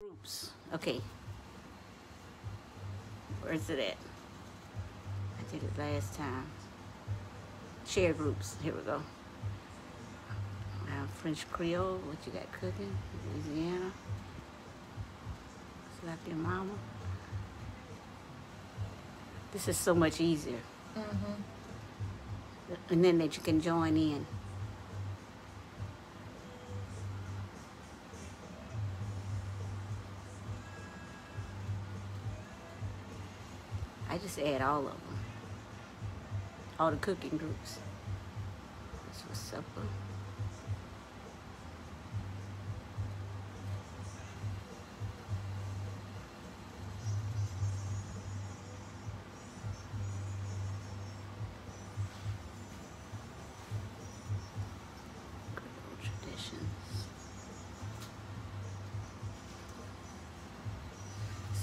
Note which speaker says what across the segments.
Speaker 1: Groups. Okay. Where's it at? I did it last time. Share groups. Here we go. French Creole. What you got cooking? Louisiana. Slap your mama. This is so much easier. And then that you can join in. I just add all of them. All the cooking groups. This was supper.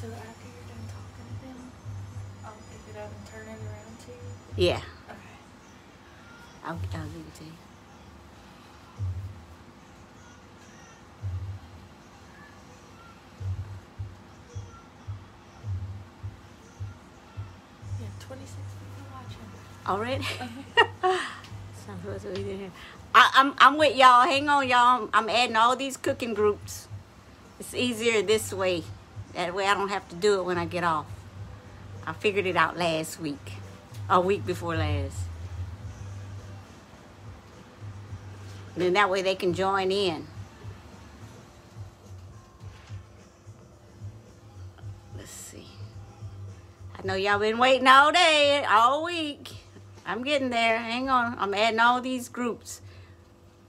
Speaker 2: So after you're done talking to them, I'll pick it up and turn it around to you?
Speaker 1: Yeah.
Speaker 2: Okay.
Speaker 1: I'll give it to you.
Speaker 2: Yeah, 26 people watching.
Speaker 1: Already? I'm with y'all. Hang on, y'all. I'm adding all these cooking groups. It's easier this way. That way I don't have to do it when I get off. I figured it out last week. A week before last. And then that way they can join in. Let's see. I know y'all been waiting all day, all week. I'm getting there. Hang on. I'm adding all these groups.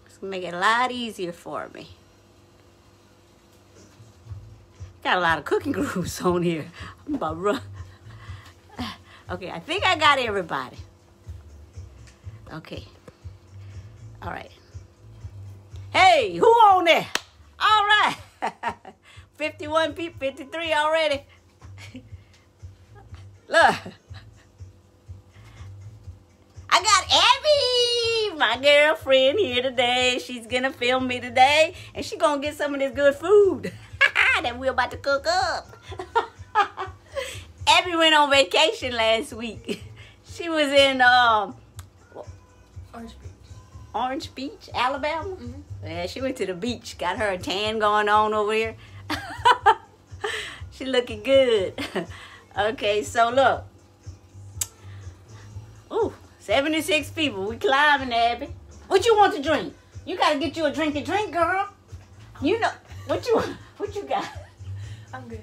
Speaker 1: It's going to make it a lot easier for me. Got a lot of cooking groups on here. I'm about to run. Okay, I think I got everybody. Okay. All right. Hey, who on there? All right. 51 people, 53 already. Look. I got Abby, my girlfriend, here today. She's going to film me today, and she's going to get some of this good food that we're about to cook up. Abby went on vacation last week. She was in Orange Beach, Alabama. Yeah, she went to the beach. Got her a tan going on over here. She looking good. Okay, so look. Ooh, 76 people. We climbing, Abby. What you want to drink? You gotta get you a drink, girl. You know what you got?
Speaker 2: I'm good.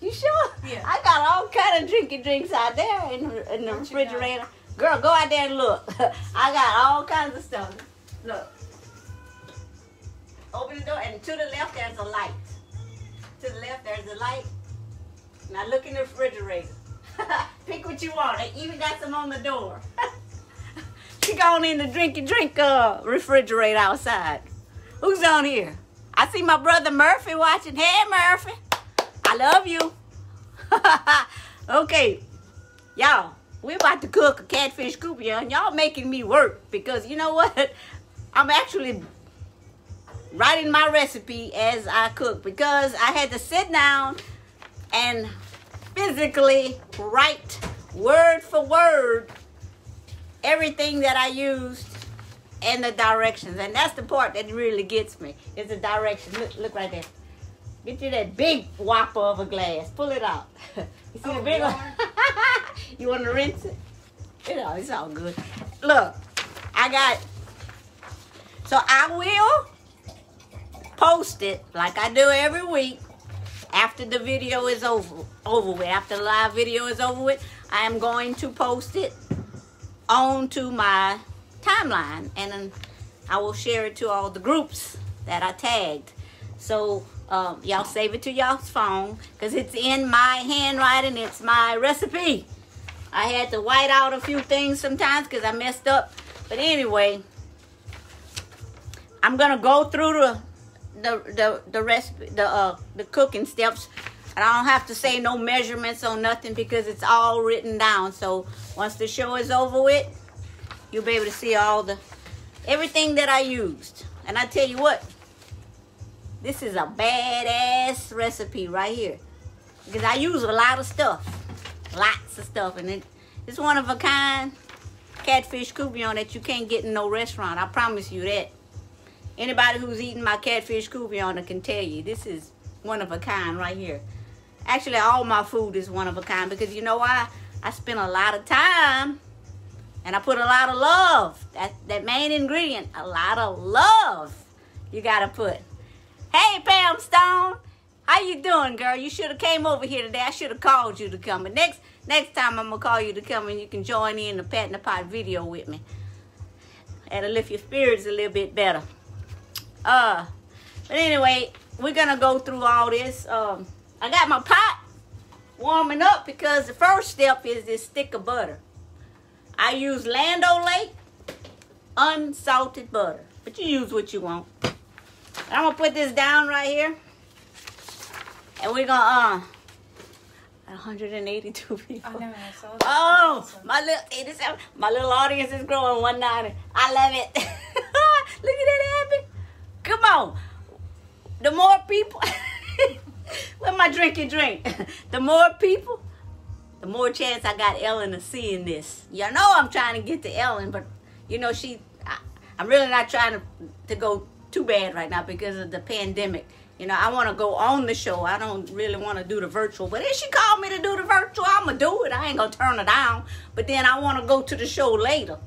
Speaker 1: You sure?
Speaker 2: Yeah.
Speaker 1: I got all kind of drinks out there in the refrigerator. Girl, go out there and look. I got all kinds of stuff. Look. Open the door, and to the left there's a light. To the left there's a light. Now look in the refrigerator. Pick what you want. They even got some on the door. She going in the drink refrigerator outside. Who's on here? I see my brother Murphy watching. Hey, Murphy. I love you. Okay. Y'all, we're about to cook a catfish courtbouillon. Y'all making me work because you know what? I'm actually writing my recipe as I cook because I had to sit down and physically write word for word everything that I used and the directions. And that's the part that really gets me, is the directions. Look right there. Get you that big whopper of a glass. Pull it out. You see the big one? You want to rinse it? It's all good. Look, so I will post it like I do every week after the video is over with. After the live video is over with, I am going to post it onto my timeline, and then I will share it to all the groups that I tagged. So y'all save it to y'all's phone because it's in my handwriting. It's my recipe. I had to white out a few things sometimes because I messed up. But anyway, I'm gonna go through the recipe, the cooking steps. And I don't have to say no measurements on nothing because it's all written down. So once the show is over with, you'll be able to see everything that I used. And I tell you what, This is a badass recipe right here. Because I use a lot of stuff. Lots of stuff. And it's one of a kind catfish courtbouillon that you can't get in no restaurant. I promise you that. Anybody who's eaten my catfish courtbouillon can tell you this is one of a kind right here. Actually, all my food is one of a kind because you know why? I spend a lot of time and I put a lot of love. That main ingredient, a lot of love you gotta put. Hey, Pam Stone. How you doing, girl? You should have came over here today. I should have called you to come. But next time I'm going to call you to come and you can join in the Pat in the Pot video with me. That'll lift your spirits a little bit better. But anyway, we're going to go through all this. I got my pot warming up because the first step is this stick of butter. I use Land O'Lakes unsalted butter. But you use what you want. I'm going to put this down right here. And we're gonna 182 people.
Speaker 2: I know, I saw that.
Speaker 1: Oh, my little 87. My little audience is growing 190. I love it. Look at that happy. Come on. The more people. Where my drinky drink? The more people, the more chance I got Ellen to seeing this. Y'all know I'm trying to get to Ellen, but you know I'm really not trying to go too bad right now because of the pandemic. You know, I want to go on the show. I don't really want to do the virtual. But if she called me to do the virtual, I'm going to do it. I ain't going to turn her down. But then I want to go to the show later.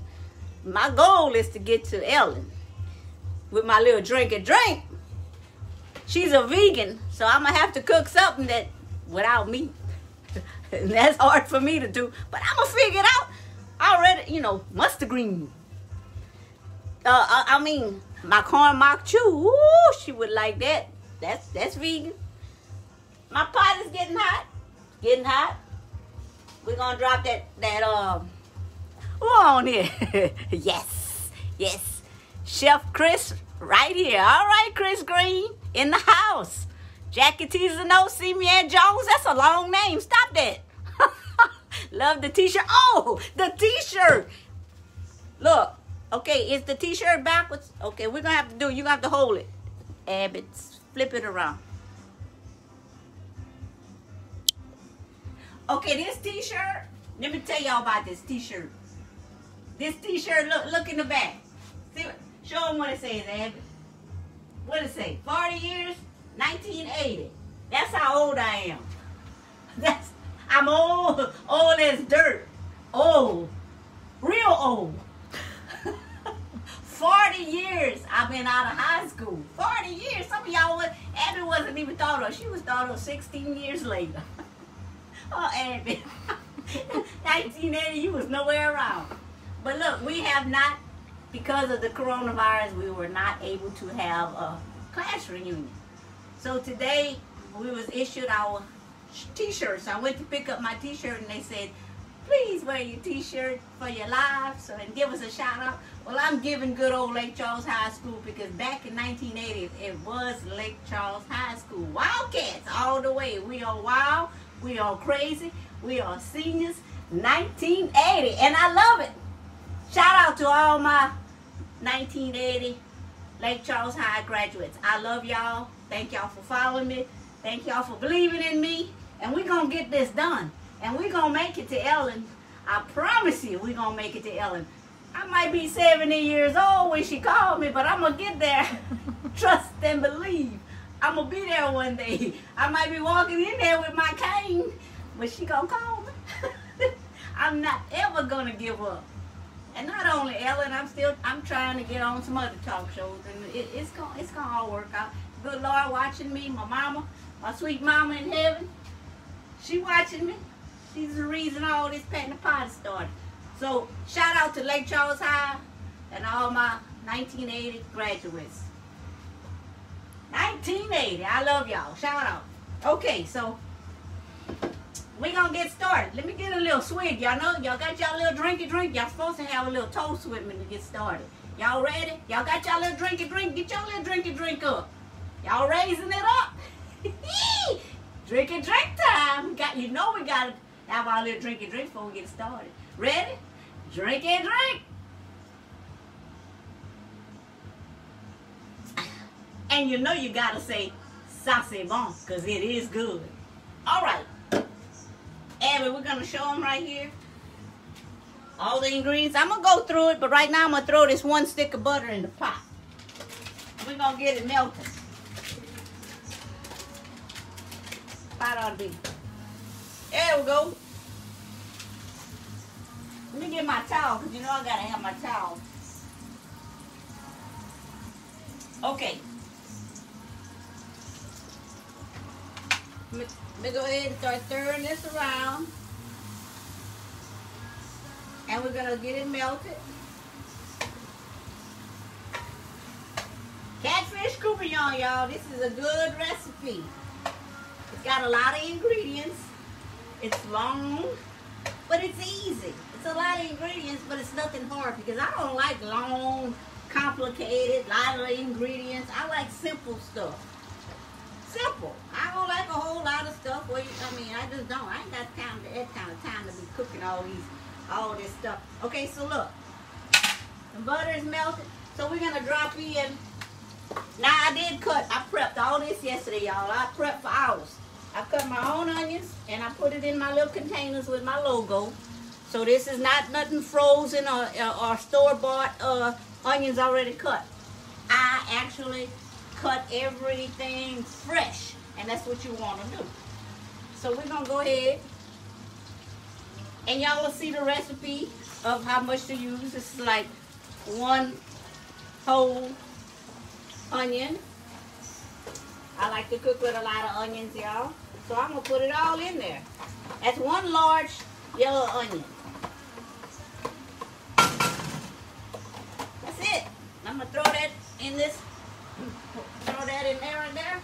Speaker 1: My goal is to get to Ellen with my little drink. She's a vegan, so I'm going to have to cook something that without meat. And that's hard for me to do. But I'm going to figure it out. I already, mustard green. My corn mock chew. Ooh, she would like that. That's vegan. My pot is getting hot. Getting hot. We're gonna drop that who on here? Yes. Chef Chris right here. All right, Chris Green in the house. Jackie Tizano, Simeon Jones. That's a long name. Stop that. Love the t-shirt. Oh, the t-shirt. Look. Okay, is the t-shirt backwards? Okay, you're gonna have to hold it. Abbott's. Flip it around. Okay, this t-shirt, let me tell y'all about this t-shirt. This t-shirt, look in the back. See, show them what it says, Abby. What it say? 40 years, 1980. That's how old I am. I'm old as dirt. Old. Real old. 40 years I've been out of high school. 40 years. Some of y'all, Abby wasn't even thought of. She was thought of 16 years later. Oh, Abby. 1980, you was nowhere around. But look, we have not, because of the coronavirus, we were not able to have a class reunion. So today, we was issued our t-shirts. I went to pick up my t-shirt and they said, please wear your t-shirt for your lives and give us a shout out. Well, I'm giving good old Lake Charles High School because back in 1980, it was Lake Charles High School. Wildcats all the way. We are wild. We are crazy. We are seniors. 1980. And I love it. Shout out to all my 1980 Lake Charles High graduates. I love y'all. Thank y'all for following me. Thank y'all for believing in me. And we're going to get this done. And we're going to make it to Ellen. I promise you we're going to make it to Ellen. I might be 70 years old when she called me, but I'm going to get there. Trust and believe. I'm going to be there one day. I might be walking in there with my cane, but she going to call me. I'm not ever going to give up. And not only Ellen, I'm trying to get on some other talk shows, and it's going to all work out. Good Lord watching me, my mama, my sweet mama in heaven, she watching me. She's the reason all this Pat in the Pot started. So, shout out to Lake Charles High and all my 1980 graduates. 1980, I love y'all. Shout out. Okay, so we're going to get started. Let me get a little swig. Y'all know, y'all got y'all little drinky drink. Y'all supposed to have a little toast with me to get started. Y'all ready? Y'all got y'all little drinky drink? Get y'all little drinky drink up. Y'all raising it up? Drinky drink time. We got to have our little drinky drink before we get started. Ready? Drink and drink. And you know you gotta say ça c'est bon, because it is good. All right. Abby, we're gonna show them right here. All the ingredients. I'm gonna go through it, but right now I'm gonna throw this 1 stick of butter in the pot. We're gonna get it melted. Pot ought to be. There we go. Let me get my towel, because you know I gotta have my towel. Okay. Let me go ahead and start stirring this around. And we're gonna get it melted. Catfish Courtbouillon, y'all. This is a good recipe. It's got a lot of ingredients. It's long, but it's easy. It's a lot of ingredients, but it's nothing hard, because I don't like long, complicated, lot of ingredients. I like simple stuff. Simple. I don't like a whole lot of stuff. Where I just don't. I ain't got that kind of time to be cooking all this stuff. Okay, so look, the butter is melted. So we're gonna drop in. Now I prepped all this yesterday, y'all. I prepped for hours. I cut my own onions and I put it in my little containers with my logo. So this is not nothing frozen or store-bought onions already cut. I actually cut everything fresh, and that's what you want to do. So we're gonna go ahead, and y'all will see the recipe of how much to use. This is like 1 whole onion. I like to cook with a lot of onions, y'all. So I'm gonna put it all in there. That's 1 large yellow onion. That's it. I'm gonna throw that in this. Throw that in there and there.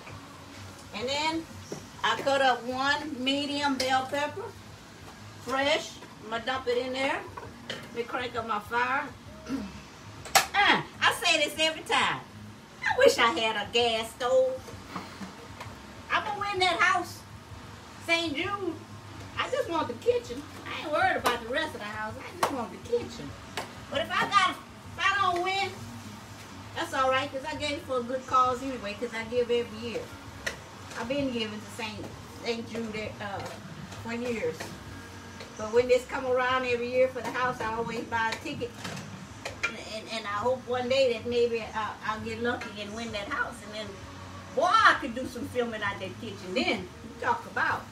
Speaker 1: And then I cut up 1 medium bell pepper, fresh. I'm gonna dump it in there. Let me crank up my fire. I say this every time. I wish I had a gas stove. I'm gonna win that house, St. Jude. I just want the kitchen. I ain't worried about the rest of the house. I just want the kitchen. But if I don't win, that's all right, because I gave it for a good cause anyway, because I give every year. I've been giving to St. Jude for years. But when this come around every year for the house, I always buy a ticket. And I hope one day that maybe I'll get lucky and win that house. And then, boy, I could do some filming out that kitchen then. You talk about.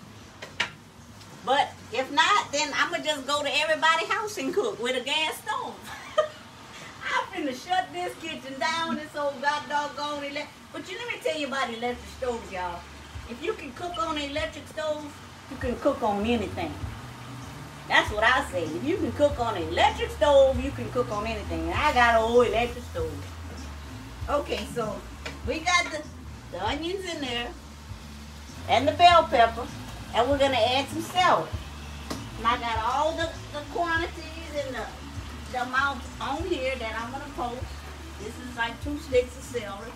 Speaker 1: But if not, then I'm going to just go to everybody's house and cook with a gas stove. I'm finna shut this kitchen down, this old doggone electric. But let me tell you about electric stoves, y'all. If you can cook on an electric stove, you can cook on anything. That's what I say. If you can cook on an electric stove, you can cook on anything. And I got an old electric stove. Okay, so we got the onions in there and the bell pepper, and we're gonna add some celery. And I got all the quantities and the amount on here that I'm gonna post. This is like 2 sticks of celery.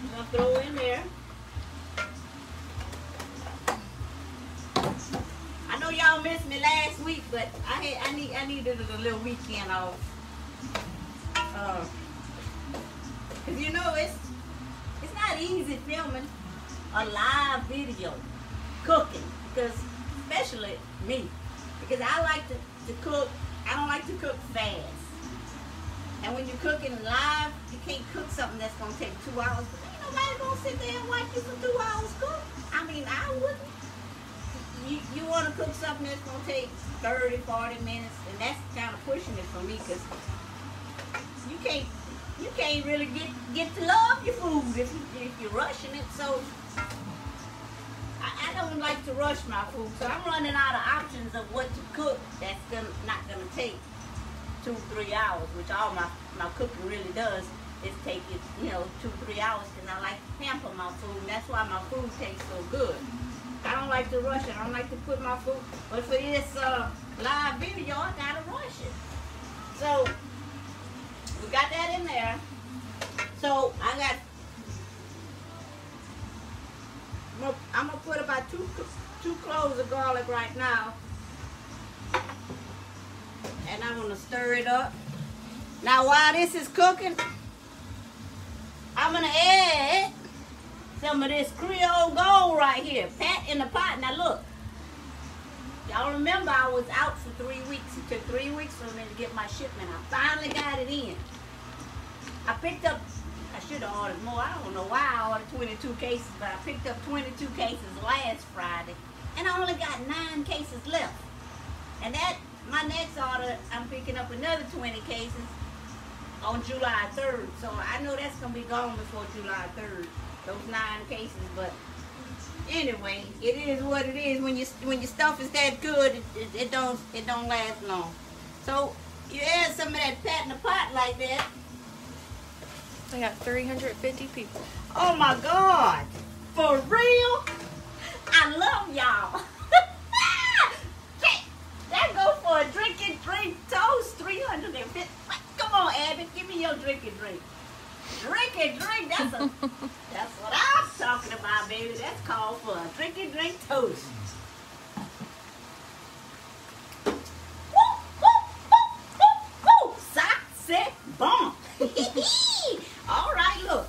Speaker 1: I'm gonna throw in there. I know y'all missed me last week, but I needed a little weekend off. Cause you know it's not easy filming a live video cooking, because especially me, because I like to cook. I don't like to cook fast. And when you're cooking live, you can't cook something that's gonna take 2 hours. But ain't nobody gonna sit there and watch you for 2 hours cook. I mean, I wouldn't. You want to cook something that's going to take 30, 40 minutes, and that's kind of pushing it for me, because you can't really get to love your food if you're rushing it. So I don't like to rush my food, so I'm running out of options of what to cook that's not going to take 2-3 hours, which all my cooking really does is take it, 2-3 hours, because I like to pamper my food, and that's why my food tastes so good. I don't like to rush it. I don't like to put my food. But for this live video, I gotta rush it. So we got that in there. So I'm gonna put about two cloves of garlic right now, and I'm gonna stir it up. Now while this is cooking, I I'm gonna add some of this Creole Gold right here. Pat in the pot. Now look. Y'all remember I was out for 3 weeks. It took 3 weeks for me to get my shipment. I finally got it in. I picked up, I should have ordered more. I don't know why I ordered 22 cases, but I picked up 22 cases last Friday. And I only got 9 cases left. And that, my next order, I'm picking up another 20 cases on July 3rd. So I know that's going to be gone before July 3rd. Those 9 cases, but anyway, it is what it is. When your stuff is that good, it don't last long. So you add some of that pat in the pot like that.
Speaker 2: I got 350 people.
Speaker 1: Oh my God, for real? I love y'all. That go for a drink toast. 350. Come on, Abby, give me your drink. Drink, that's what I'm talking about, baby. That's called for a drink toast. Woo, woo, woo, woo, woo. Sock, set, bump. All right, look.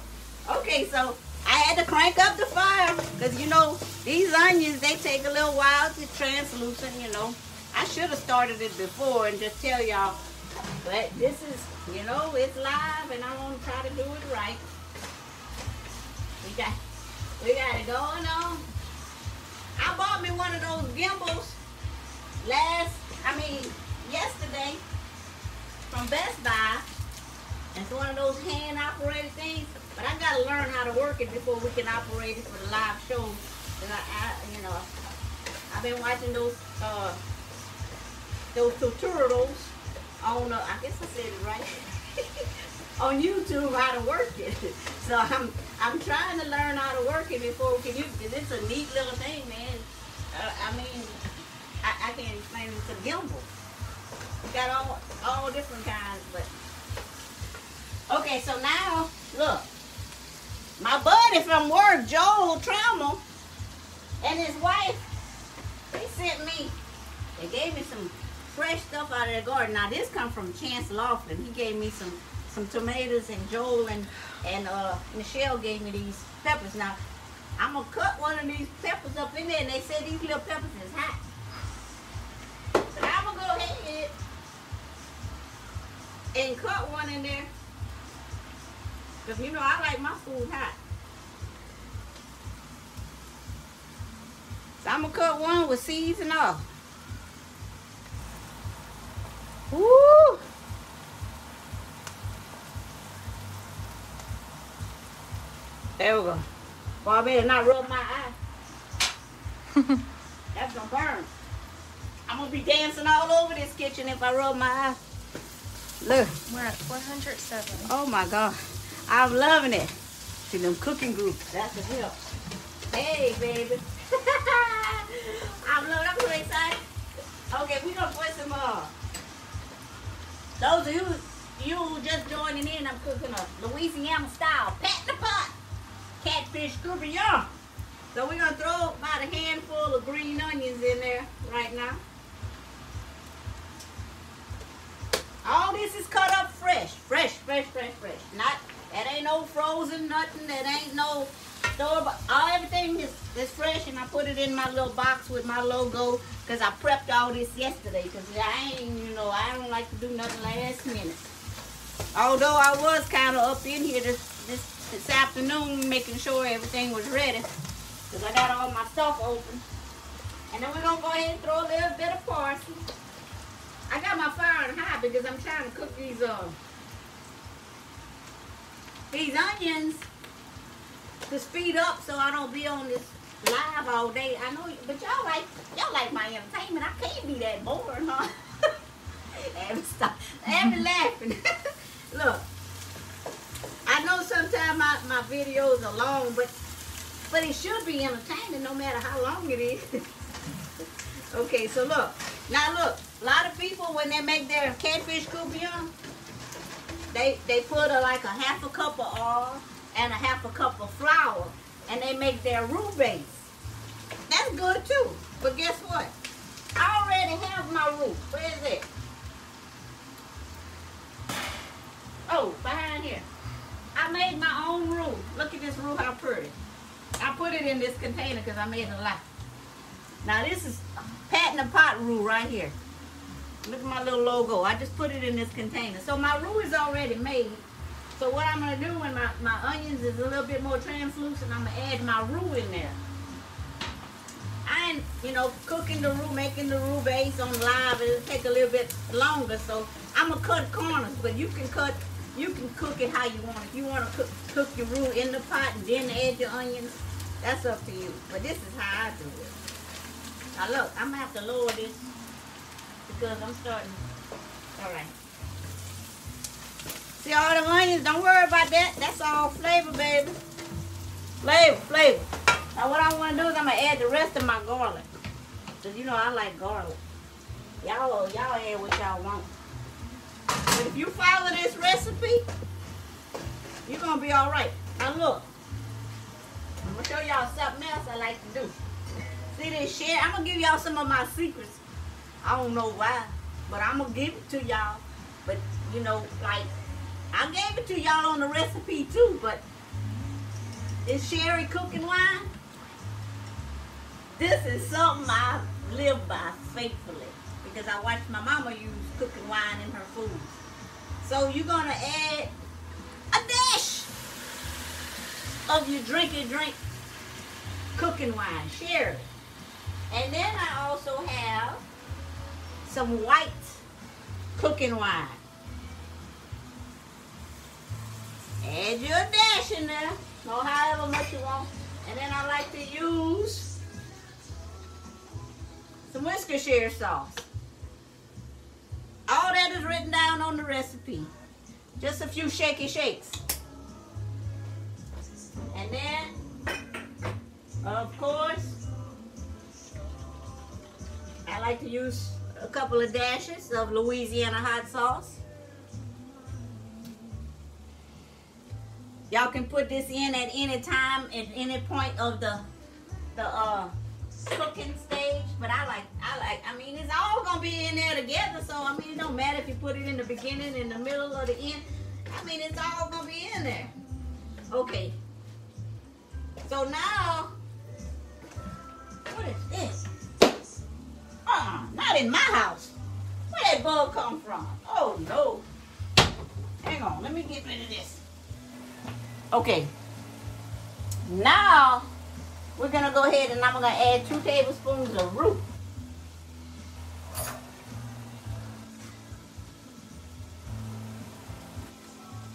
Speaker 1: Okay, so I had to crank up the fire because, you know, these onions, they take a little while to translucent, you know. I should have started it before and just tell y'all. But this is, you know, it's live and I'm going to try to do it right. We got it going on. I bought me one of those gimbals yesterday from Best Buy. It's one of those hand operated things, but I got to learn how to work it before we can operate it for the live show. And I've been watching those tutorials on, I guess I said it right, on YouTube how to work it. So I'm trying to learn how to work it before we can use it. It's a neat little thing, man. I can't explain it. It's a gimbal. It's got all different kinds, but okay. So now look, my buddy from work, Joel Trammell, and his wife, they gave me some fresh stuff out of their garden. Now this come from Chance Laughlin. He gave me some tomatoes, and Joel and Michelle gave me these peppers. Now I'm gonna cut one of these peppers up in there, and they said these little peppers is hot. But I'm gonna go ahead and cut one in there, because you know I like my food hot. So I'm gonna cut one with seeds and all. Woo! There we go. Boy, I better not rub my eye. That's gonna burn. I'm gonna be dancing all over this kitchen if I rub my eye. Look.
Speaker 2: We're at 407.
Speaker 1: Oh my God. I'm loving it. See them cooking groups. That's a help. Hey, baby. I'm so excited. Okay, we're gonna put some those of you just joining in, I'm cooking a Louisiana style pat in the pot Catfish Courtbouillon. So we're gonna throw about a handful of green onions in there right now. All this is cut up fresh. Not, that ain't no frozen nothing. That ain't no store, but everything is fresh, and I put it in my little box with my logo because I prepped all this yesterday because I don't like to do nothing last minute. Although I was kind of up in here this afternoon making sure everything was ready because I got all my stuff open. And then we're going to go ahead and throw a little bit of parsley. I got my fire on high because I'm trying to cook these onions to speed up so I don't be on this live all day. I know, but y'all like my entertainment. I can't be that boring, huh? Abby laughing. Look, I know sometimes my videos are long, but it should be entertaining no matter how long it is. Okay, so look. Now look, a lot of people when they make their Catfish Courtbouillon, they put like a half a cup of oil and a half a cup of flour, and they make their roux base. That's good too. But guess what? I already have my roux. Where is it? Oh, behind here. I I made my own roux. Look at this roux, how pretty. I put it in this container because I made a lot. Now this is Pat in the Pot roux right here. Look at my little logo. I just put it in this container. So my roux is already made. So what I'm going to do when my onions is a little bit more translucent, I'm going to add my roux in there. I ain't, you know, cooking the roux, making the roux base on live. It'll take a little bit longer. So I'm going to cut corners, but you can cook it how you want. If you want to cook your roux in the pot and then add your onions, that's up to you. But this is how I do it. Now look, I'm going to have to lower this because I'm starting. All right. See all the onions? Don't worry about that. That's all flavor, baby. Flavor. Now what I want to do is I'm going to add the rest of my garlic. Because you know I like garlic. Y'all add what y'all want. But if you follow this recipe, you're going to be all right. Now look. I'm going to show y'all something else I like to do. See this share? I'm going to give y'all some of my secrets. I don't know why, but I'm going to give it to y'all. But, you know, like, I gave it to y'all on the recipe too, but this sherry cooking wine, this is something I live by faithfully because I watched my mama use cooking wine in her food. So you're going to add a dash of your drink cooking wine, sherry. And then I also have some white cooking wine. Add your dash in there, or however much you want. And then I like to use some Worcestershire sauce. All that is written down on the recipe. Just a few shaky shakes. And then, of course, I like to use a couple of dashes of Louisiana hot sauce. Y'all can put this in at any time, at any point of the cooking stage. But I mean, it's all gonna be in there together. So I mean, it don't matter if you put it in the beginning, in the middle, or the end. I mean, it's all gonna be in there. Okay. So now, what is this? Not in my house. Where that bug come from? Oh no. Hang on, let me get rid of this. Okay, now we're gonna go ahead and I'm gonna add 2 tablespoons of roux.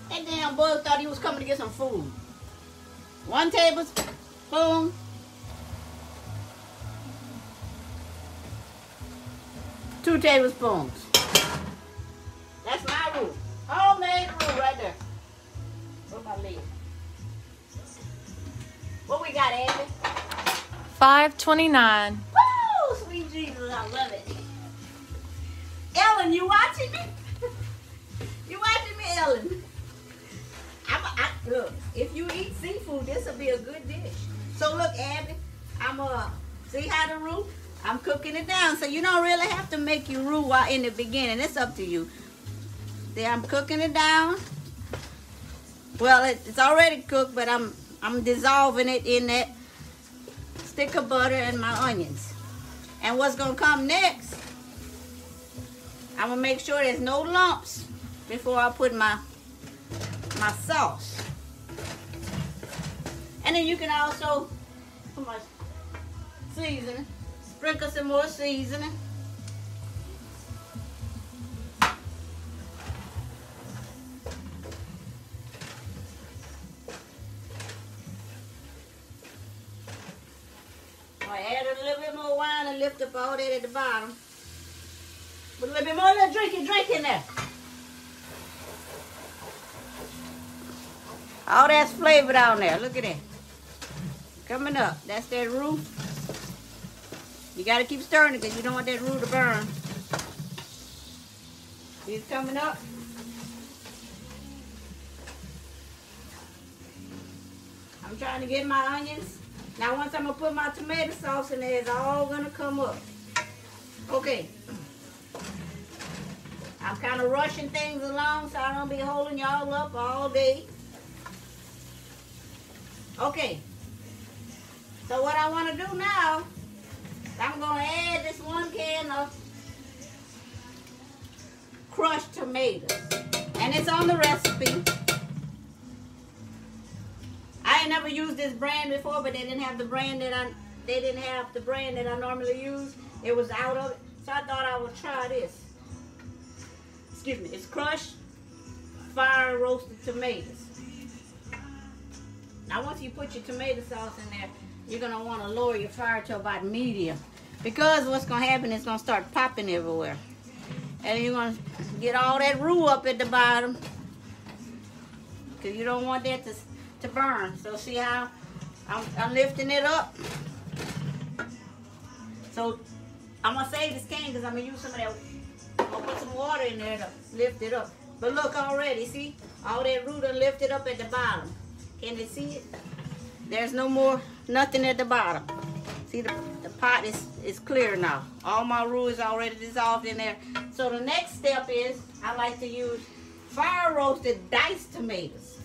Speaker 1: That damn bug thought he was coming to get some food. 1 tablespoon. 2 tablespoons. That's my roux. Homemade roux right there. Where's my lid? What we got, Andy?
Speaker 2: $5.29.
Speaker 1: Woo! Sweet Jesus, I love it. Ellen, you watching me? You watching me, Ellen? Look, if you eat seafood, this will be a good dish. So look, Abby, see how the roux? I'm cooking it down, so you don't really have to make your roux while in the beginning. It's up to you. See, I'm cooking it down. Well, it's already cooked, but I'm dissolving it in that stick of butter and my onions. And what's gonna come next, I'm gonna make sure there's no lumps before I put my sauce. And then you can also put my seasoning, sprinkle some more seasoning. Add a little bit more wine and lift up all that at the bottom. Put a little bit more little drink in there. All that's flavor down there. Look at that. Coming up. That's that roux. You got to keep stirring it because you don't want that roux to burn. It's coming up. I'm trying to get my onions. Now once I'm going to put my tomato sauce in there, it's all going to come up. Okay. I'm kind of rushing things along so I don't be holding y'all up all day. Okay. So what I want to do now, I'm going to add this 1 can of crushed tomatoes. And it's on the recipe. I ain't never used this brand before, but they didn't have the brand that I normally use. It was out of it. So I thought I would try this. Excuse me. It's crushed fire roasted tomatoes. Now once you put your tomato sauce in there, you're going to want to lower your fire to about medium. Because what's going to happen is it's going to start popping everywhere. And you're going to get all that roux up at the bottom. Because you don't want that to burn. So see how I'm lifting it up? So I'm going to save this can because I'm going to use some of that. I'm going to put some water in there to lift it up. But look already, see? All that roux done lifted up at the bottom. Can you see it? There's no more, nothing at the bottom. See, the pot is clear now. All my roux is already dissolved in there. So the next step is, I like to use fire roasted diced tomatoes.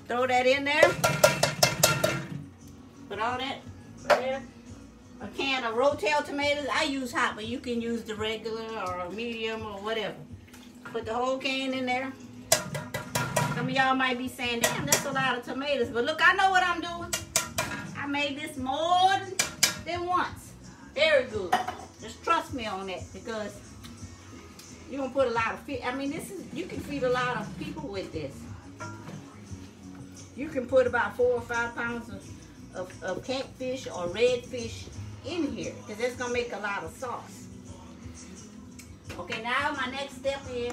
Speaker 1: Throw that in there. Put all that right there. A can of Rotel tomatoes. I use hot, but you can use the regular or medium or whatever. Put the whole can in there. Some of y'all might be saying, damn, that's a lot of tomatoes. But look, I know what I'm doing. I made this more than once. Very good. Just trust me on that because you're going to put a lot of fish. I mean, you can feed a lot of people with this. You can put about 4 or 5 pounds of catfish or redfish in here because that's going to make a lot of sauce. Okay, now my next step is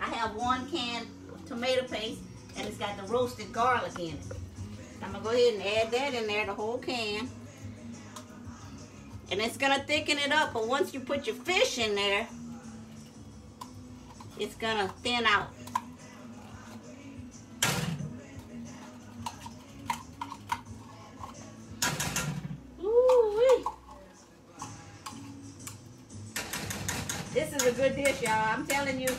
Speaker 1: I have 1 can of tomato paste and it's got the roasted garlic in it. I'm going to go ahead and add that in there, the whole can. And it's going to thicken it up, but once you put your fish in there, it's going to thin out. Ooh-wee. This is a good dish, y'all. I'm telling you.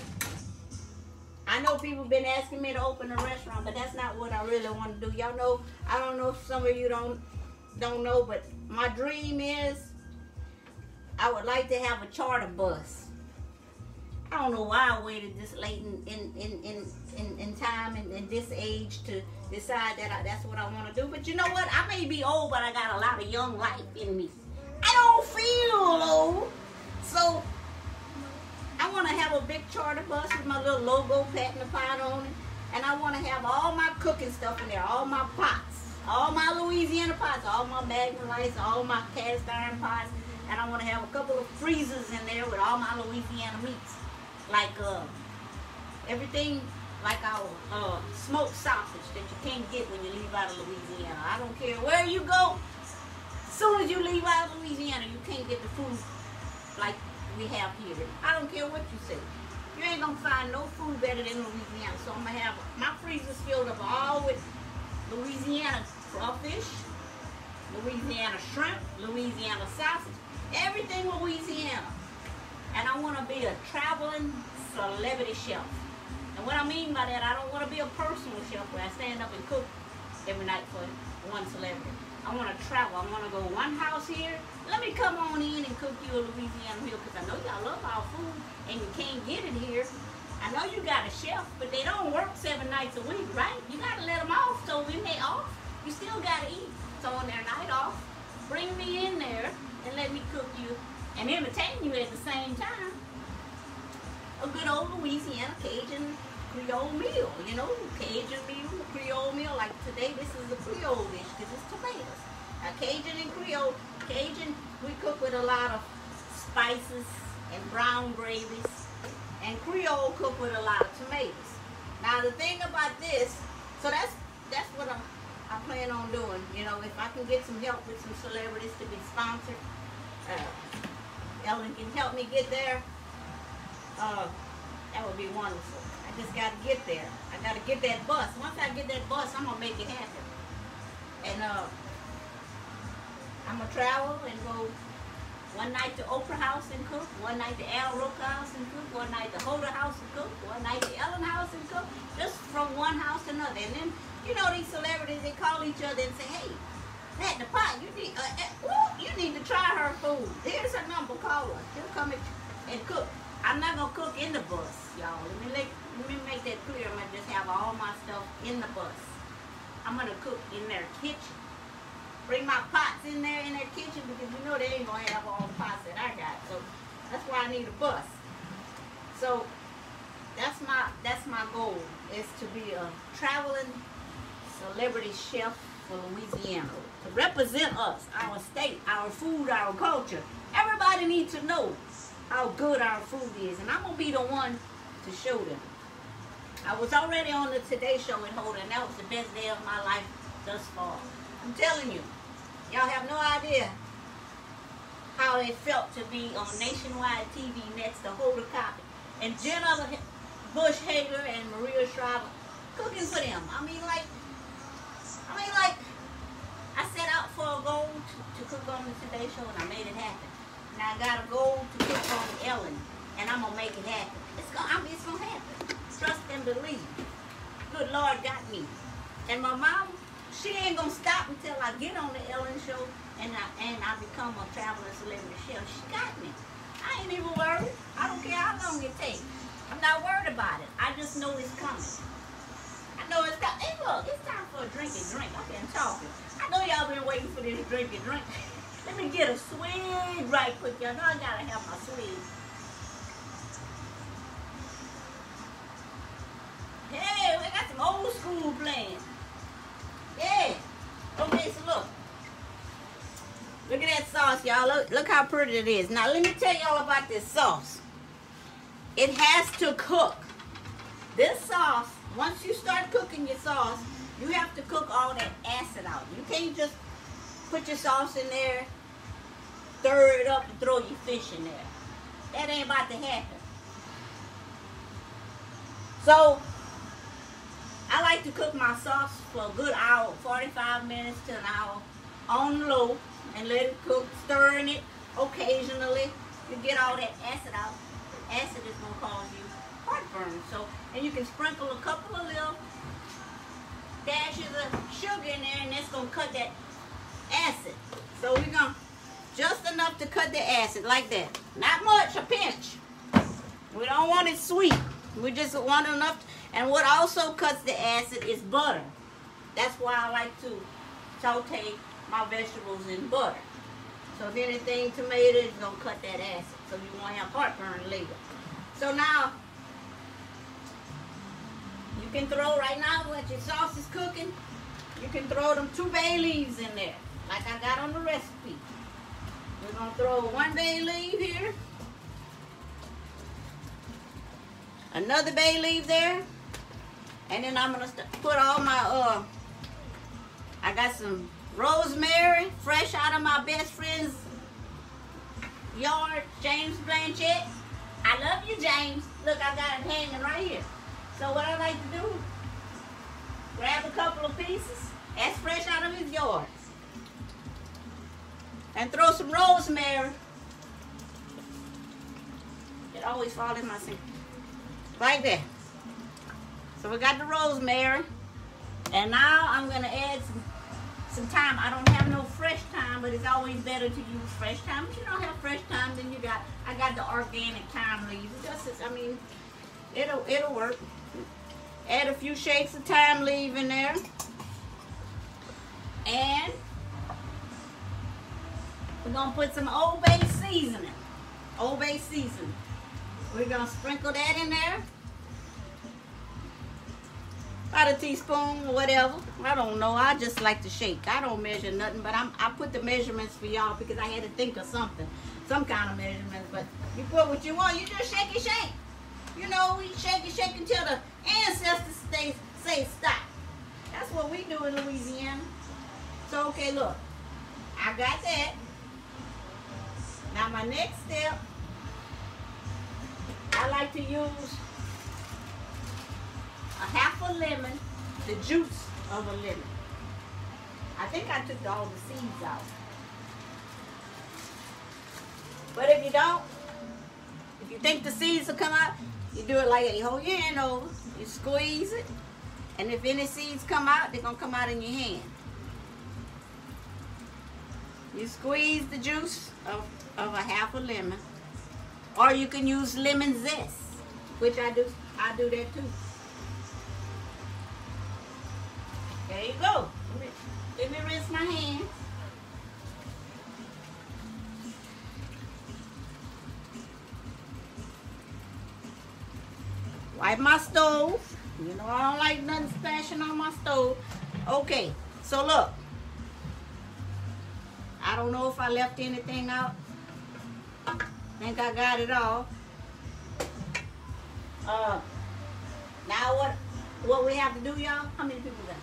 Speaker 1: I know people been asking me to open a restaurant, but that's not what I really want to do. Y'all know, I don't know if some of you don't know, but my dream is I would like to have a charter bus. I don't know why I waited this late in time and in this age to decide that that's what I want to do. But you know what? I may be old, but I got a lot of young life in me. I don't feel old. So I want to have a big charter bus with my little logo patting the pot on it. And I want to have all my cooking stuff in there, all my pots, all my Louisiana pots, all my Magnolites, all my cast iron pots. And I want to have a couple of freezers in there with all my Louisiana meats. Like everything, like our smoked sausage that you can't get when you leave out of Louisiana. I don't care where you go. As soon as you leave out of Louisiana, you can't get the food like we have here. I don't care what you say. You ain't gonna find no food better than Louisiana. So I'm gonna have my freezers filled up all with Louisiana crawfish, Louisiana shrimp, Louisiana sausage, everything Louisiana. And I want to be a traveling celebrity chef. And what I mean by that, I don't want to be a personal chef where I stand up and cook every night for one celebrity. I want to travel. I want to go one house here. Let me come on in and cook you a Louisiana meal because I know y'all love our food and you can't get it here. I know you got a chef, but they don't work 7 nights a week, right? You got to let them off. So when they off, you still got to eat. So on their night off, bring me in there and let me cook you and entertain you at the same time. A good old Louisiana Cajun Creole meal, you know, Cajun meal, Creole meal. Like today, this is a Creole dish because it's tomatoes. Now, Cajun and Creole, Cajun, we cook with a lot of spices and brown gravies, and Creole cook with a lot of tomatoes. Now, the thing about this, so that's what I plan on doing. You know, if I can get some help with some celebrities to be sponsored. Ellen can help me get there, that would be wonderful. I just got to get there. I got to get that bus. Once I get that bus, I'm going to make it happen. And I'm going to travel and go one night to Oprah House and cook, one night to Al Roker House and cook, one night to Hoda House and cook, one night to Ellen House and cook, just from one house to another. And then You know, these celebrities, they call each other and say, hey, Pat the Pot, you need to try her food. Here's her number, call her. She'll come and cook. I'm not going to cook in the bus, y'all. Let me make that clear. I'm going to just have all my stuff in the bus. I'm going to cook in their kitchen. Bring my pots in their kitchen because you know they ain't going to have all the pots that I got. So that's why I need a bus. So that's my goal, is to be a traveling celebrity chef for Louisiana. To represent us, our state, our food, our culture. Everybody needs to know how good our food is. And I'm going to be the one to show them. I was already on the Today Show in Holden, and that was the best day of my life thus far. I'm telling you, y'all have no idea how it felt to be on nationwide TV next to Holder Copy and Jenna Bush Hager and Maria Shriver cooking for them. I mean, like, I set out for a goal to cook on the Today Show, and I made it happen. Now I got a goal to cook on Ellen, and I'm gonna make it happen. It's gonna happen. Trust and believe. Good Lord got me. And my mom, she ain't gonna stop until I get on the Ellen show and I become a traveling celebrity chef. She got me. I ain't even worried. I don't care how long it takes. I'm not worried about it. I just know it's coming. I know it's coming. Hey, look, it's time for a drink. I've been talking. I know y'all been waiting for this drink. Let me get a swig right quick. Y'all know I gotta have my swig. Hey, we got some old school playing. Yeah. Okay, so look. Look at that sauce, y'all. Look how pretty it is. Now, let me tell y'all about this sauce. It has to cook. This sauce, once you start cooking your sauce, you have to cook all that acid out. You can't just put your sauce in there, stir it up, and throw your fish in there. That ain't about to happen. So, I like to cook my sauce for a good hour, 45 minutes to an hour, on low, and let it cook, stirring it occasionally. You get all that acid out. Acid is going to cause you heartburn. So, and you can sprinkle a couple of little dashes of sugar in there, and that's going to cut that acid. So we're going to, just enough to cut the acid, like that. Not much, a pinch. We don't want it sweet. We just want enough. And what also cuts the acid is butter. That's why I like to saute my vegetables in butter. So if anything, tomato is going to cut that acid. So you won't have heartburn later. So now, you can throw, right now when your sauce is cooking, you can throw them 2 bay leaves in there, like I got on the recipe. We're going to throw 1 bay leaf here. Another bay leaf there. And then I'm going to put all my, I got some rosemary, fresh out of my best friend's yard, James Blanchett. I love you, James. Look, I got it hanging right here. So what I like to do, grab a couple of pieces, that's fresh out of his yard, and throw some rosemary. It always falls in my sink. Like that. So we got the rosemary, and now I'm going to add some thyme. I don't have no fresh thyme, but it's always better to use fresh thyme. If you don't have fresh thyme, then I got the organic thyme leaves. It'll work. Add a few shakes of thyme leaf in there, and we're gonna put some Old Bay seasoning. Old Bay seasoning. We're gonna sprinkle that in there. About a teaspoon or whatever. I don't know. I just like to shake. I don't measure nothing, but I put the measurements for y'all because I had to think of something. Some kind of measurements. But you put what you want. You just shake it, shake. You know, we shake it until the ancestors say stop. That's what we do in Louisiana. So, okay, look. I got that. Now, my next step, I like to use a half a lemon, the juice of a lemon. I think I took all the seeds out. But if you don't, if you think the seeds will come out, you do it like that. You hold your hand over, you squeeze it, And if any seeds come out, they're going to come out in your hand. You squeeze the juice of a half a lemon. Or you can use lemon zest, which I do that too. There you go. Let me rinse my hands. Wipe my stove. You know I don't like nothing splashing on my stove. Okay, so look. I don't know if I left anything out. Think I got it all. Now what we have to do, y'all? How many people got?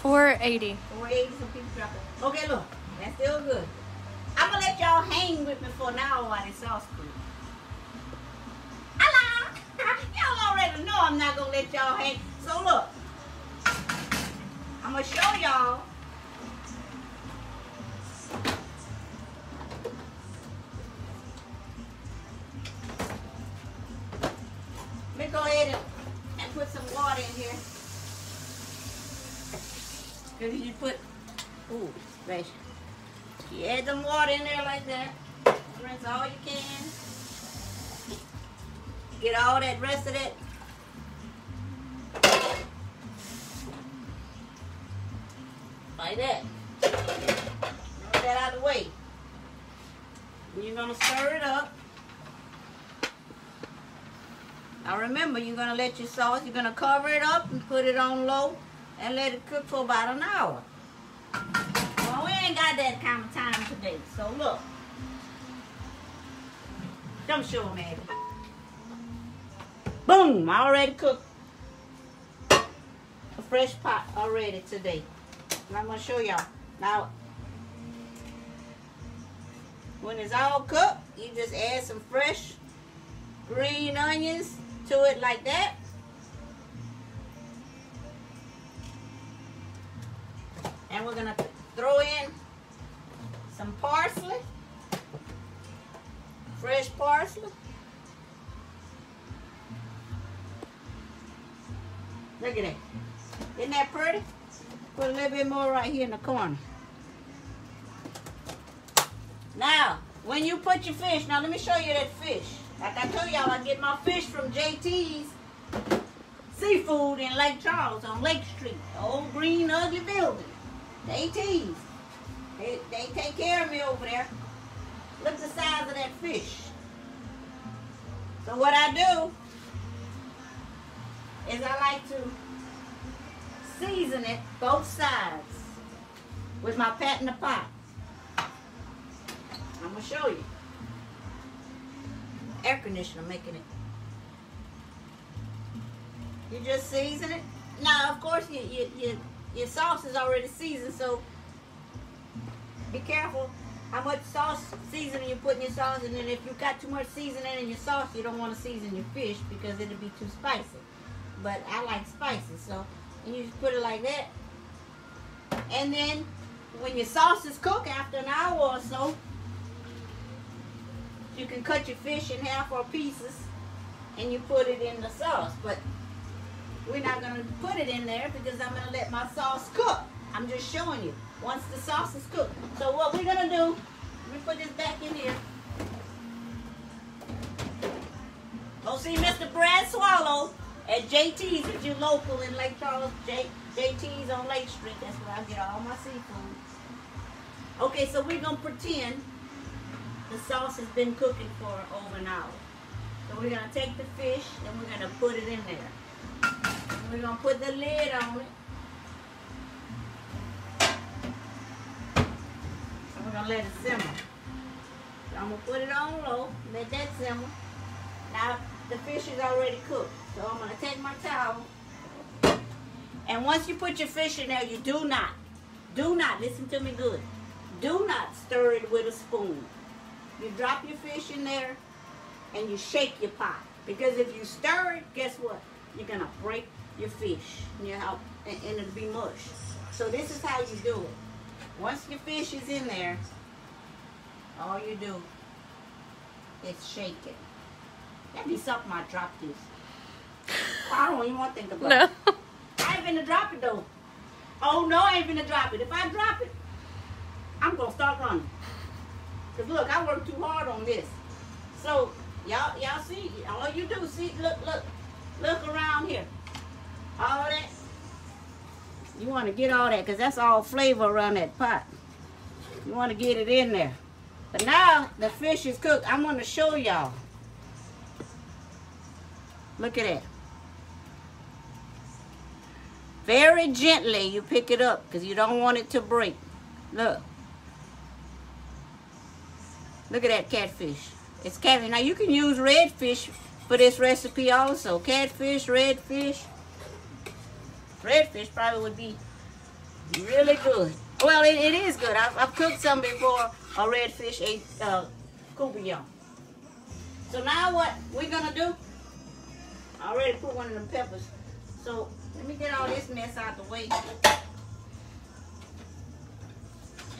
Speaker 2: 480.
Speaker 1: 480, some people drop it. Okay, look. That's still good. I'm going to let y'all hang with me for an hour while this sauce cooks. Hello! Y'all already know I'm not going to let y'all hang. So look. I'm going to show y'all. Let me go ahead and put some water in here. Because you put, ooh, splash. You add some water in there like that. Rinse all you can. Get all that rest of that. Like that. Move that out of the way. And you're going to stir it up. Now remember, you're going to let your sauce, you're going to cover it up and put it on low and let it cook for about an hour. Well, we ain't got that kind of time today, so look. Come show them, Abby. Boom! I already cooked a fresh pot already today. And I'm going to show y'all. Now, when it's all cooked, you just add some fresh green onions to it like that. And we're going to throw in some parsley, fresh parsley. Look at that. Isn't that pretty? Put a little bit more right here in the corner. Now, when you put your fish, now let me show you that fish. Like I told y'all, I get my fish from JT's Seafood in Lake Charles on Lake Street. The old green ugly building. JT's. They take care of me over there. Look at the size of that fish. So what I do is I like to season it both sides with my pat in the pot. I'm going to show you. Air conditioner making it. You just season it. Now, of course, your sauce is already seasoned, so be careful how much sauce seasoning you put in your sauce. And then if you got too much seasoning in your sauce, you don't want to season your fish because it'll be too spicy. But I like spicy, so you just put it like that. And then when your sauce is cooked after an hour or so, you can cut your fish in half or pieces and you put it in the sauce. But we're not going to put it in there because I'm going to let my sauce cook. I'm just showing you once the sauce is cooked. So what we're going to do, let me put this back in here. Go see Mr. Brad Swallow at JT's if you're local in Lake Charles. JT's on Lake Street. That's where I get all my seafood. Okay, so we're going to pretend the sauce has been cooking for over an hour. So we're going to take the fish and we're going to put it in there. And we're going to put the lid on it. And we're going to let it simmer. So I'm going to put it on low, let that simmer. Now the fish is already cooked. So I'm going to take my towel. And once you put your fish in there, you do not, listen to me good, do not stir it with a spoon. You drop your fish in there and you shake your pot. Because if you stir it, guess what? You're going to break your fish and it'll be mush. So this is how you do it. Once your fish is in there, all you do is shake it. That'd be something I drop this. I don't even want to think about it. I ain't finna drop it though. Oh no, I ain't finna drop it. If I drop it, I'm gonna start running. Cause look, I worked too hard on this. So y'all see, all you do, see, look around here. All that. You want to get all that because that's all flavor around that pot. You want to get it in there. But now the fish is cooked. I'm going to show y'all. Look at that. Very gently you pick it up because you don't want it to break. Look. Look at that catfish. It's catfish. Now you can use redfish for this recipe also. Catfish, redfish. Redfish probably would be really good. Well, it is good. I've cooked some before, a redfish, courtbouillon. So now what we're gonna do, I already put one of them peppers. So let me get all this mess out the way.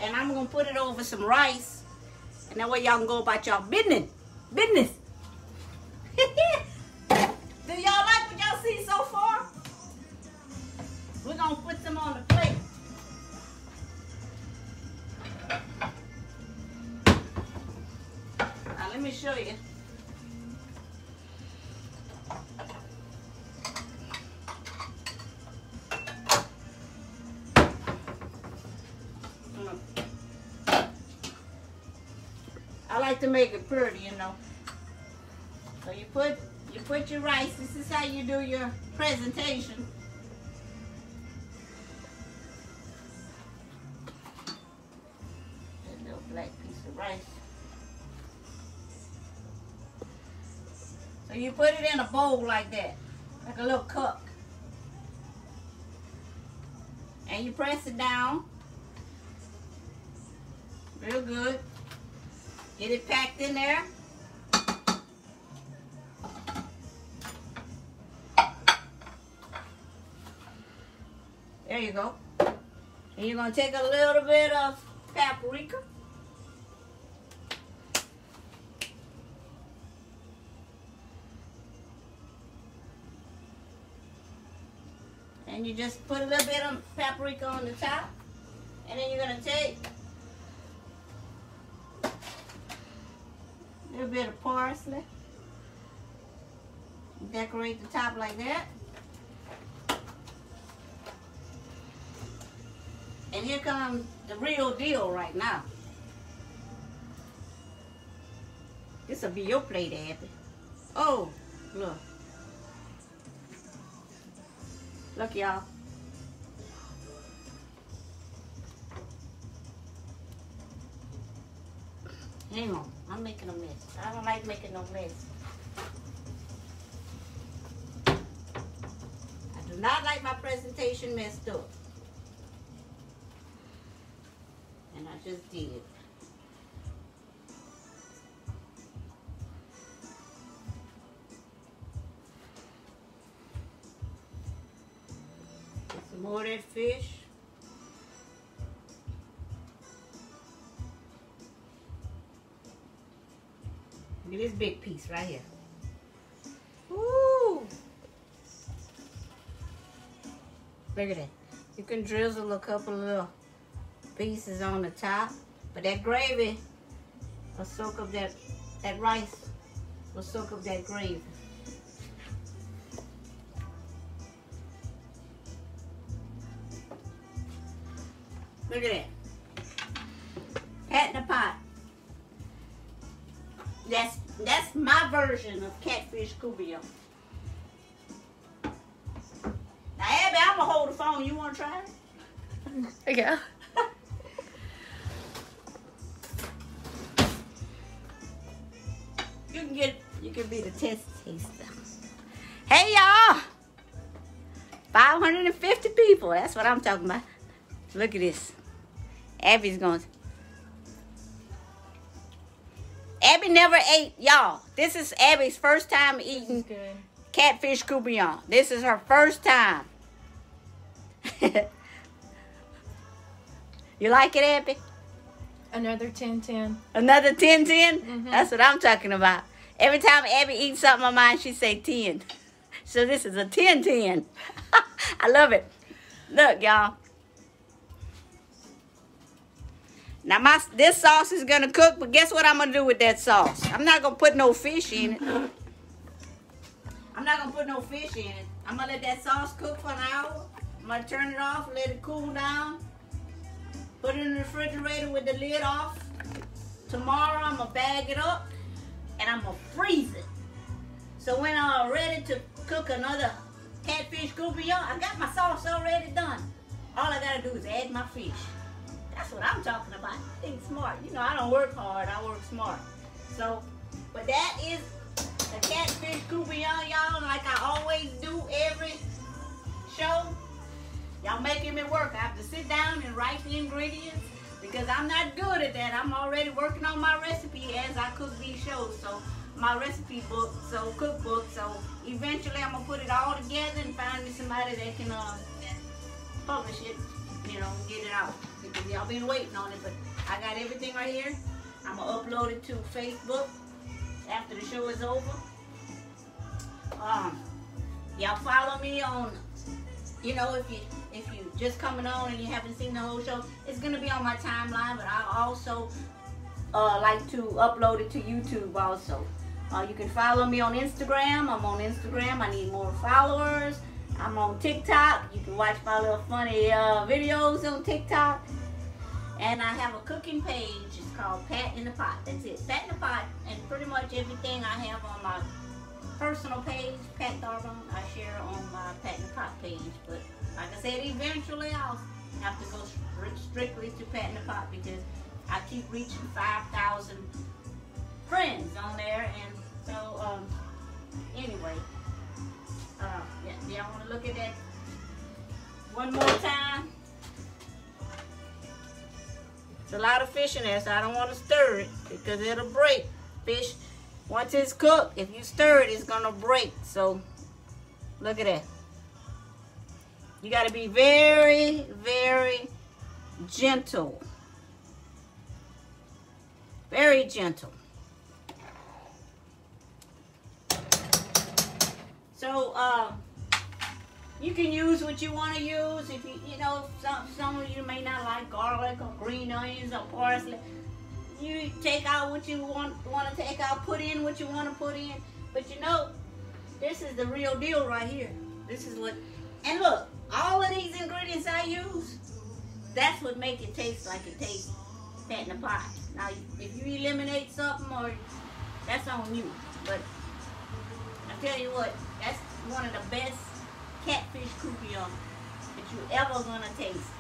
Speaker 1: And I'm gonna put it over some rice. And that way y'all can go about y'all business. Do y'all like what y'all see so far? We're gonna put some on the plate. Now let me show you. I like to make it pretty, you know. So you put your rice. This is how you do your presentation. That little black piece of rice. So you put it in a bowl like that, like a little cup. And you press it down real good. Get it packed in there. There you go. And you're going to take a little bit of paprika. And you just put a little bit of paprika on the top. And then you're going to take a little bit of parsley. Decorate the top like that. And here comes the real deal right now. This will be your plate, Abby. Oh, look. Look, y'all. Hang on, I'm making a mess. I don't like making no mess. I do not like my presentation messed up. And I just did. Get some more of that fish. Look at this big piece right here. Woo! Look at that. You can drizzle a couple of little pieces on the top, but that gravy will soak up that rice will soak up that gravy. Look at that. Pat in the pot. That's my version of catfish courtbouillon. Now, Abby, I'm gonna hold the phone. You wanna try it?
Speaker 2: Yeah.
Speaker 1: You can be the test taster. Hey y'all! 550 people. That's what I'm talking about. Look at this. Abby's going. Abby never ate, y'all. This is Abby's first time eating catfish courtbouillon. This is her first time. You like it, Abby?
Speaker 2: Another 10-10.
Speaker 1: Another 10-10?
Speaker 2: Mm-hmm.
Speaker 1: That's what I'm talking about. Every time Abby eats something of mine, she say 10. So this is a 10-10. I love it. Look, y'all. Now this sauce is gonna cook, but guess what I'm gonna do with that sauce? I'm not gonna put no fish in it. I'm not gonna put no fish in it. I'm gonna let that sauce cook for an hour. I'm gonna turn it off, let it cool down. Put it in the refrigerator with the lid off. Tomorrow I'm gonna bag it up and I'm gonna freeze it. So when I'm ready to cook another catfish courtbouillon, I got my sauce already done. All I gotta do is add my fish. That's what I'm talking about. Think smart. You know, I don't work hard, I work smart. So, but that is the catfish courtbouillon, y'all. Like I always do every show. Y'all making me work. I have to sit down and write the ingredients because I'm not good at that. I'm already working on my recipe as I cook these shows. So my recipe book, so cookbook. So eventually I'm gonna put it all together and find me somebody that can publish it, you know, get it out. Because y'all been waiting on it, but I got everything right here. I'm gonna upload it to Facebook after the show is over. Y'all follow me on, you know, if you just coming on and you haven't seen the whole show, it's gonna be on my timeline, but I also like to upload it to YouTube also. You can follow me on Instagram. I'm on Instagram. I need more followers. I'm on TikTok. You can watch my little funny videos on TikTok. And I have a cooking page. It's called Pat in the Pot. That's it, Pat in the Pot. And pretty much everything I have on my personal page, Pat Courtbouillon, I share on my Pat in the Pot page. But like I said, eventually I'll have to go strictly to Pat in the Pot because I keep reaching 5,000 friends on there. And so, anyway, y'all want to look at that one more time? It's a lot of fish in there, so I don't want to stir it because it'll break. Fish, once it's cooked, if you stir it, it's gonna break. So look at that. You got to be very, very gentle. Very gentle. So you can use what you want to use. If you know, some of you may not like garlic or green onions or parsley. You take out what you want to take out, put in what you want to put in. But you know, this is the real deal right here. This is what, and look, all of these ingredients I use, that's what make it taste like it tastes, Pat in the Pot. Now, if you eliminate something, or that's on you. But I tell you what, that's one of the best catfish courtbouillon that you ever gonna taste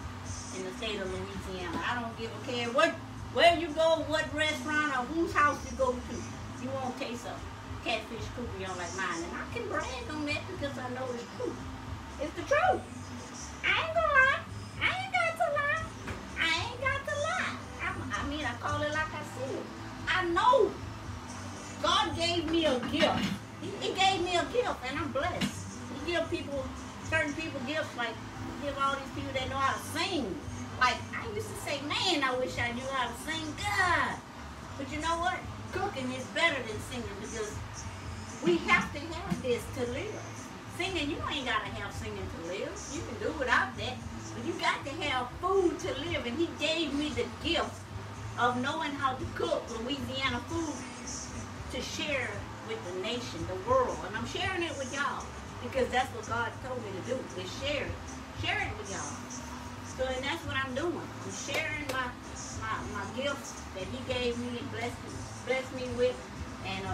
Speaker 1: in the state of Louisiana. I don't give a care where you go, what restaurant or whose house you go to, you won't taste a catfish courtbouillon like mine. And I can brag on that because I know it's true. It's the truth. I ain't gonna lie. I ain't got to lie. I ain't got to lie. I mean, I call it like I see it. I know God gave me a gift. He gave me a gift, and I'm blessed. He give people, certain people gifts, like give all these people that know how to sing. Like, I used to say, man, I wish I knew how to sing. God. But you know what? Cooking is better than singing because we have to have this to live. Singing, you ain't got to have singing to live. You can do without that. But you got to have food to live. And he gave me the gift of knowing how to cook Louisiana food to share with the nation, the world. And I'm sharing it with y'all because that's what God told me to do, is share it. Share it with y'all. So, and that's what I'm doing. I'm sharing my gifts that he gave me and blessed me with. And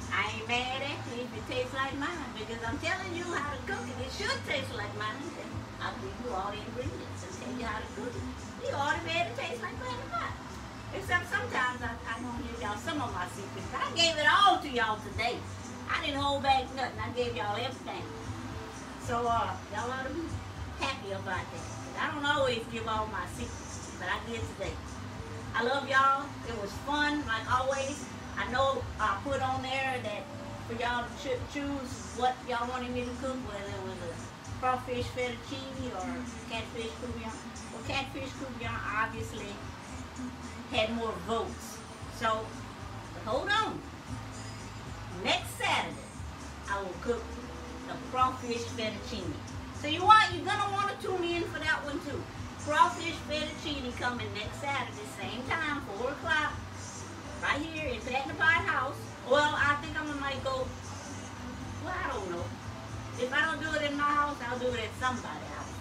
Speaker 1: I ain't mad at you if it tastes like mine, because I'm telling you how to cook it. It should taste like mine. I'll give you all the ingredients and tell you how to cook it. You ought to be able to taste like Pat in the Pot. Except sometimes I don't give y'all some of my secrets. But I gave it all to y'all today. I didn't hold back nothing. I gave y'all everything. So y'all ought to be happy about that. I don't always give all my secrets, but I did today. I love y'all. It was fun, like always. I know I put on there that for y'all to choose what y'all wanted me to cook, whether it was a crawfish fettuccine or catfish courtbouillon. Well, catfish courtbouillon obviously had more votes. So, but hold on. Next Saturday, I will cook the crawfish fettuccine. So you're gonna want to tune in for that one too. Crawfish fettuccine coming next Saturday, same time, 4 o'clock, right here in Pat the Pie House. Well, I think I might go. Well, I don't know. If I don't do it in my house, I'll do it at somebody's house.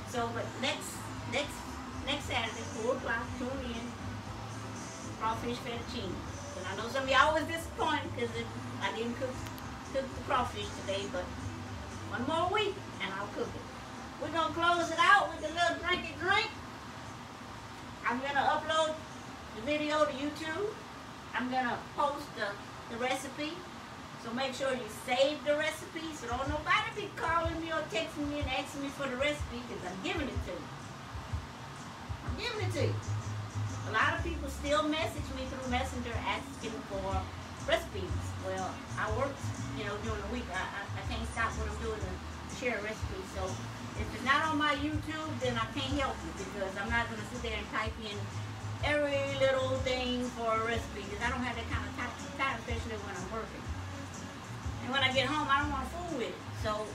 Speaker 1: So, but next Saturday, 4 o'clock, tune in. Crawfish fettuccine. And I know some of y'all was disappointed because I didn't cook the crawfish today, but one more week and I'll cook it. We're gonna close it out with a little drinky drink. I'm gonna upload the video to YouTube. I'm gonna post the recipe. So make sure you save the recipe so don't nobody be calling me or texting me and asking me for the recipe because I'm giving it to you. I'm giving it to you. A lot of people still message me through Messenger asking for recipes. Well, I work, during the week. I can't stop what I'm doing to share recipes. So if it's not on my YouTube, then I can't help you because I'm not going to sit there and type in every little thing for a recipe because I don't have that kind of time, especially when I'm working. And when I get home, I don't want to fool with it. So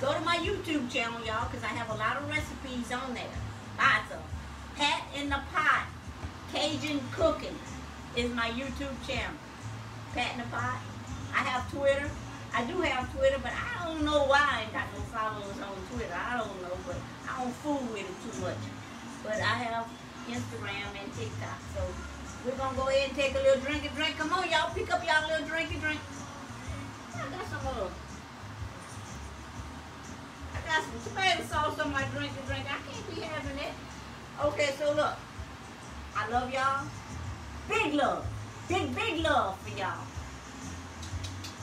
Speaker 1: go to my YouTube channel, y'all, because I have a lot of recipes on there. Lots of. Pat in the Pot Cajun Cooking is my YouTube channel. Pat in the Pot. I have Twitter. I do have Twitter, but I don't know why I ain't got no followers on Twitter. I don't know, but I don't fool with it too much. But I have Instagram and TikTok. So we're going to go ahead and take a little drinky drink. Come on, y'all. Pick up y'all little drinky drink. I got some tomato sauce on my drinky drink. I can't be having it. Okay, so look. I love y'all. Big love. Big love for y'all.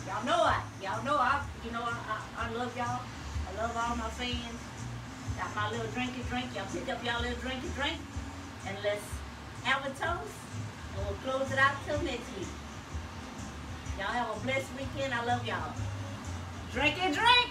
Speaker 1: Y'all know I love y'all. I love all my fans. Got my little drinky drink. Y'all pick up y'all little drinky drink. And let's have a toast. And we'll close it out till next week. Y'all have a blessed weekend. I love y'all. Drink and drink.